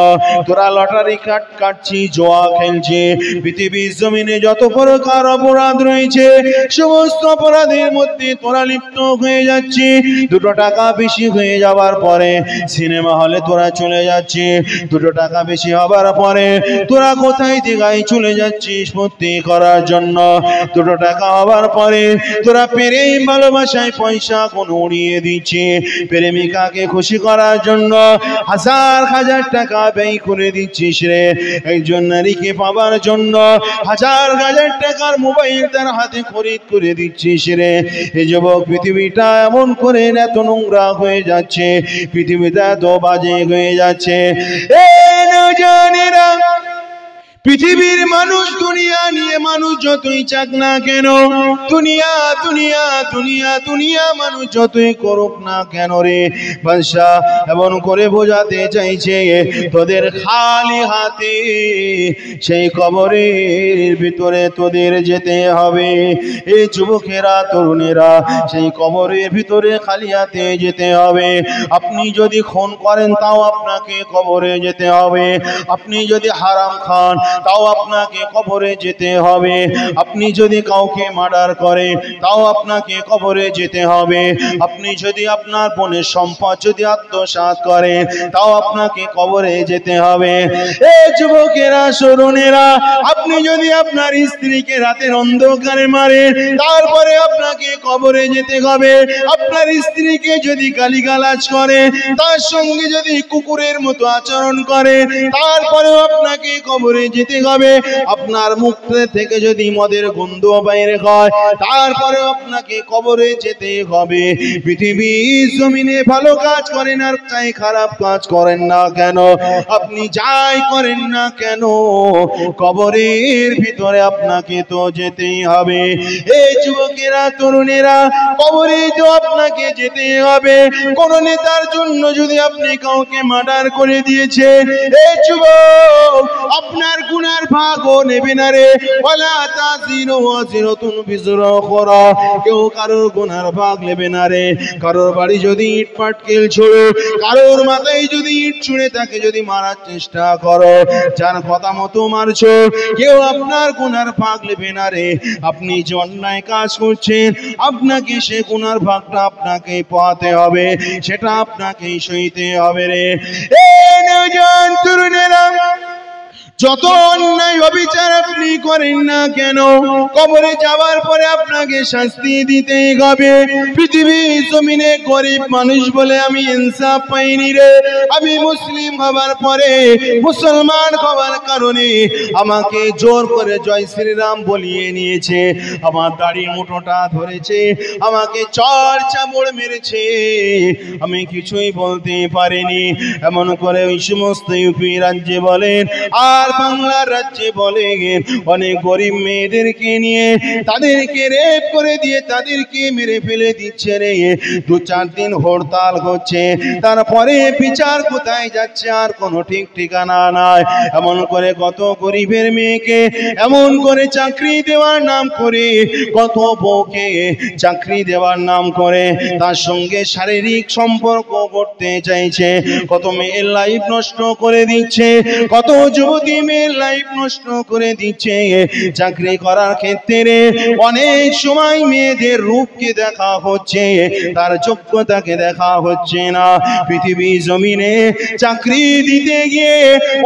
তোরা লটারি কাটছি, জোয়া খেলছে। পৃথিবীর জমিনে যত প্রকার অপরাধ রয়েছে সমস্ত অপরাধের মধ্যে তোরা লিপ্ত হয়ে যাচ্ছে। দুটো টাকা বেশি হয়ে যাওয়ার পরে সিনেমা হলে তোরা চলে যাচ্ছে, দুটো টাকা বেশি হবার পরে তোরা কোথায় দিঘায় চলে যাচ্ছিস ফুর্তি করার জন্য, দুটো টাকা হবার পরে তোরা প্রেম ভালোবাসায় পয়সা কোন উড়িয়ে দিচ্ছে, প্রেমিকাকে খুশি করার জন্য হাজার হাজার টাকা ব্যয় করে দিচ্ছিস রে, একজন নারীকে পাবার জন্য হাজার হাজার টাকার মোবাইল তার হাতে খরিদ করে দিচ্ছিস রে। এই যুবক, পৃথিবীটা এমন করে এত নোংরা হয়ে যাচ্ছে, পৃথিবীটা এত বাজে হয়ে যাচ্ছে। এই নওজওয়ানেরা, পৃথিবীর মানুষ দুনিয়া নিয়ে মানুষ যতই চাক না কেন, দুনিয়া দুনিয়া দুনিয়া দুনিয়া মানুষ যতই করুক না কেন রে বাদশা এমন করে বোঝাতে চাইছে তোদের খালি হাতে সেই কবরের ভিতরে তোদের যেতে হবে। এই যুবকেরা তরুণেরা সেই কবরের ভিতরে খালি হাতে যেতে হবে। আপনি যদি খুন করেন তাও আপনাকে কবরে যেতে হবে। আপনি যদি হারাম খান তাও আপনাকে কবরে যেতে হবে। আপনি যদি কাউকে মার্ডার করেন তাও আপনাকে কবরে যেতে হবে। আপনি যদি আপনার বোনের সম্পদ যদি আত্মসাৎ করেন তাও আপনাকে কবরে যেতে হবে। এই যুবকেরা তরুণেরা, আপনি যদি আপনার স্ত্রীকে রাতের অন্ধকারে মারেন তারপরে আপনাকে কবরে যেতে হবে। আপনার স্ত্রীকে যদি গালিগালাজ করে, তার সঙ্গে যদি কুকুরের মতো আচরণ করে, তারপরেও আপনাকে কবরে যেতে হবে। আপনার মুখ থেকে যদি মদের গন্ধ বাইরে হয়, তারপরেও আপনাকে কবরে যেতে হবে। পৃথিবীর জমিনে ভালো কাজ করেন আর চাই খারাপ কাজ করেন না কেন, আপনি যাই করেন না কেন, কবরের ভিতরে আপনাকে তো যেতেই হবে। এই যুবকেরা তরুণেরা, কবরে তো আপনাকে যেতেই হবে। কোন নেতার জন্য যদি আপনি কাউকে মার্ডার করে দিয়েছেন, এই যুবক আপনার গুনার ভাগও নেবে না রে। ওয়ালা তাজিরু ওয়াজিরাতুন বিজরা উখরা, কেউ কারোর গুনার ভাগ নেবে না রে। কারোর বাড়ি যদি ইট পাটকেল ছোড়ো, কারোর মাথায় যদি ইট ছুঁড়ে তাকে যদি মারার চেষ্টা করো, যার কথা মতো মারছো, কেউ আপনার গুনার ভাগ নেবে না রে। আপনি যে অন্যায় কাজ করছেন, আপনাকে সে গুনার ভাগটা আপনাকে পাওয়াতে হবে, সেটা আপনাকেই সইতে হবে রে। এই নওজোয়ান তরুণেরা, যত অন্যায় অবিচার আপনি করেন না কেন, কবরে যাওয়ার পরে আপনাকে শাস্তি দিতেই হবে। পৃথিবীর জমিনে গরিব মানুষ বলে আমি ইনসাফ পাইনি রে। আমি মুসলিম হবার পরে, মুসলমান হবার কারণে আমাকে জোর করে জয় শ্রীরাম বলিয়ে নিয়েছে, আমার দাড়ির মুঠোটা ধরেছে, আমাকে চড় চাবড় মেরেছে, আমি কিছুই বলতে পারিনি। এমন করে ওই সমস্ত ইউপি রাজ্যে বলেন আর বাংলার রাজ্যে বলেন, অনেক গরিব মেয়েদেরকে নিয়ে তাদেরকে রেপ করে দিয়ে তাদেরকে মেরে ফেলে দিচ্ছে রে। 2-4 দিন হরতাল হচ্ছে, তারপরে বিচার কোথায় যাচ্ছে আর কোনো ঠিক ঠিকানা নাই। এমন করে কত গরিবের মেয়েকে এমন করে চাকরি দেওয়ার নাম করে, কত বউকে চাকরি দেওয়ার নাম করে তার সঙ্গে শারীরিক সম্পর্ক করতে চাইছে, কত মেয়ের লাইফ নষ্ট করে দিচ্ছে, কত যুবতী মেয়ের লাইফ নষ্ট করে দিচ্ছে। চাকরি করার ক্ষেত্রে অনেক সময় মেয়েদের রূপকে দেখা হচ্ছে, তার যোগ্যতাকে দেখা হচ্ছে না। পৃথিবী জমিনে চাকরি দিতে গিয়ে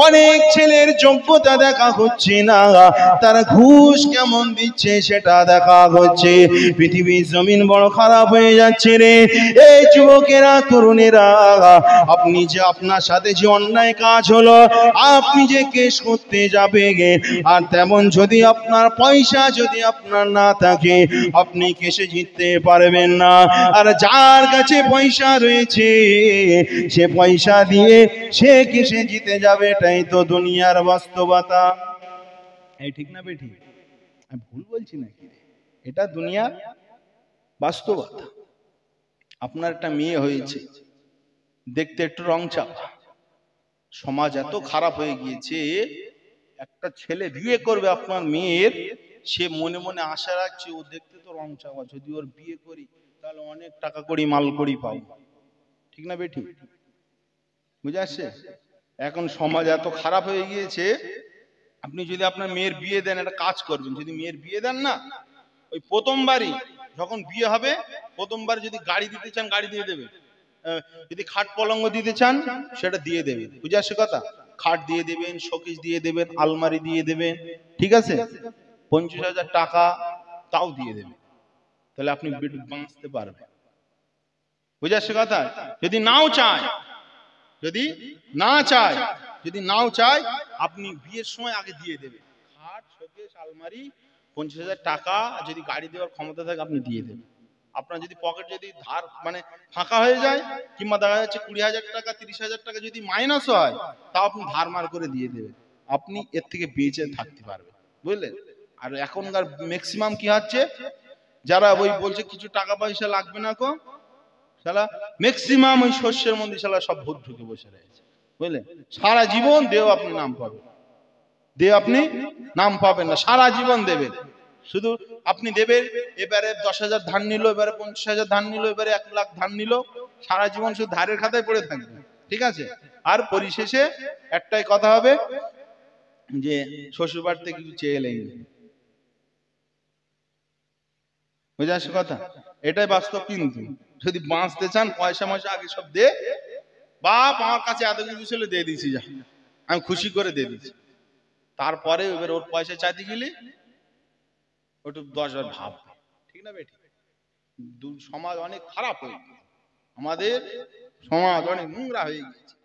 অনেক ছেলের যোগ্যতা দেখা হচ্ছে না, তার ঘুষ কেমন দিচ্ছে সেটা দেখা হচ্ছে। পৃথিবীর জমিন বড় খারাপ হয়ে যাচ্ছে রে। এই যুবকেরা তরুণেরা, আপনি যে আপনার সাথে যে অন্যায় কাজ হলো, আপনি যে কেস করতে যাবে গে, আর তেমন যদি আপনার পয়সা যদি আপনার না থাকে, আপনি কেসে জিততে পারবেন না। আর যার কাছে পয়সা রয়েছে, সে পয়সা দিয়ে সে কেসে জিতে যাবে, এটাই তো দুনিয়ার বাস্তবতা। এই ঠিক না বেঠি? আমি ভুল বলছি নাকি? এটা দুনিয়ার বাস্তবতা। আপনার একটা মেয়ে হয়েছে, দেখতে একটু রং চাপা, সমাজ এত খারাপ হয়ে গিয়েছে, একটা ছেলে বিয়ে করবে আপনার মেয়ের, সে মনে মনে আশা রাখছে ও দেখতে তো রং চাপা, যদি ওর বিয়ে করি তাহলে অনেক টাকা করি মাল করি পাবো। ঠিক না বেঠি? বুঝে আসছে? এখন সমাজ এত খারাপ হয়ে গিয়েছে, আপনি যদি আপনার মেয়ের বিয়ে দেন, একটা কাজ করবেন, যদি মেয়ের বিয়ে দেন না, ওই প্রথমবারই যখন বিয়ে হবে, প্রথমবার যদি গাড়ি দিতে চান গাড়ি দিয়ে দেবে, যদি খাট পলঙ্গ দিতে চান সেটা দিয়ে দেবে। বুঝে আসছে কথা? খাট দিয়ে দেবেন, শোকেস দিয়ে দেবেন, আলমারি দিয়ে দেবেন, ঠিক আছে? 50,000 টাকা তাও দিয়ে দেবে, তাহলে আপনি বাঁচতে পারবেন। বুঝে আসছে কথা? যদি নাও চায়, যদি না চায়, যদি নাও চায়, আপনি বিয়ের সময় আগে দিয়ে দেবেন খাট, শোকেস, আলমারি, 50,000 টাকা। যদি গাড়ি দেওয়ার ক্ষমতা থাকে আপনি দিয়ে দেবেন। আপনার যদি পকেট যদি ধার মানে ফাঁকা হয়ে যায়, কিংবা দেখা যাচ্ছে 20,000 টাকা 30,000 টাকা যদি মাইনাস হয়, তাও আপনি ধার মার করে দিয়ে দেবেন। আপনি এর থেকে বেঁচে থাকতে পারবেন, বুঝলেন? আর এখনকার ম্যাক্সিমাম কি হচ্ছে, যারা ওই বলছে কিছু টাকা পয়সা লাগবে না কো, শালা ম্যাক্সিমাম ওই শস্যের মধ্যে শালা সব ভূত ঢুকে বসে রয়েছে, বুঝলেন? সারা জীবন দেও আপনি নাম পাবেন, দিয়ে আপনি নাম পাবেন না, সারা জীবন দেবেন, শুধু আপনি দেবেন। এবারে 10,000 ধার নিল, এবারে 50,000 ধার নিল, এবারে 1 লাখ ধার নিল, সারা জীবন শুধু ধারের খাতায় পড়ে থাকবে, ঠিক আছে? আর পরিশেষে একটাই কথা হবে যে শ্বশুর বাড়ি থেকে কিছু চেয়ে এলেন, বুঝে আসছে কথা? এটাই বাস্তব। কিন্তু যদি বাঁচতে চান পয়সা ময়সা আগে সব দে, বাপ আমার কাছে এত কিছু ছিল দিয়ে দিয়েছি, যা আমি খুশি করে দিয়ে দিচ্ছি, তারপরে এবার ওর পয়সা চাইতে গেলে ওটু 10 বার ভাব, ঠিক না বেটি? সমাজ অনেক খারাপ হয়ে গেছে, আমাদের সমাজ অনেক নোংরা হয়ে গেছে।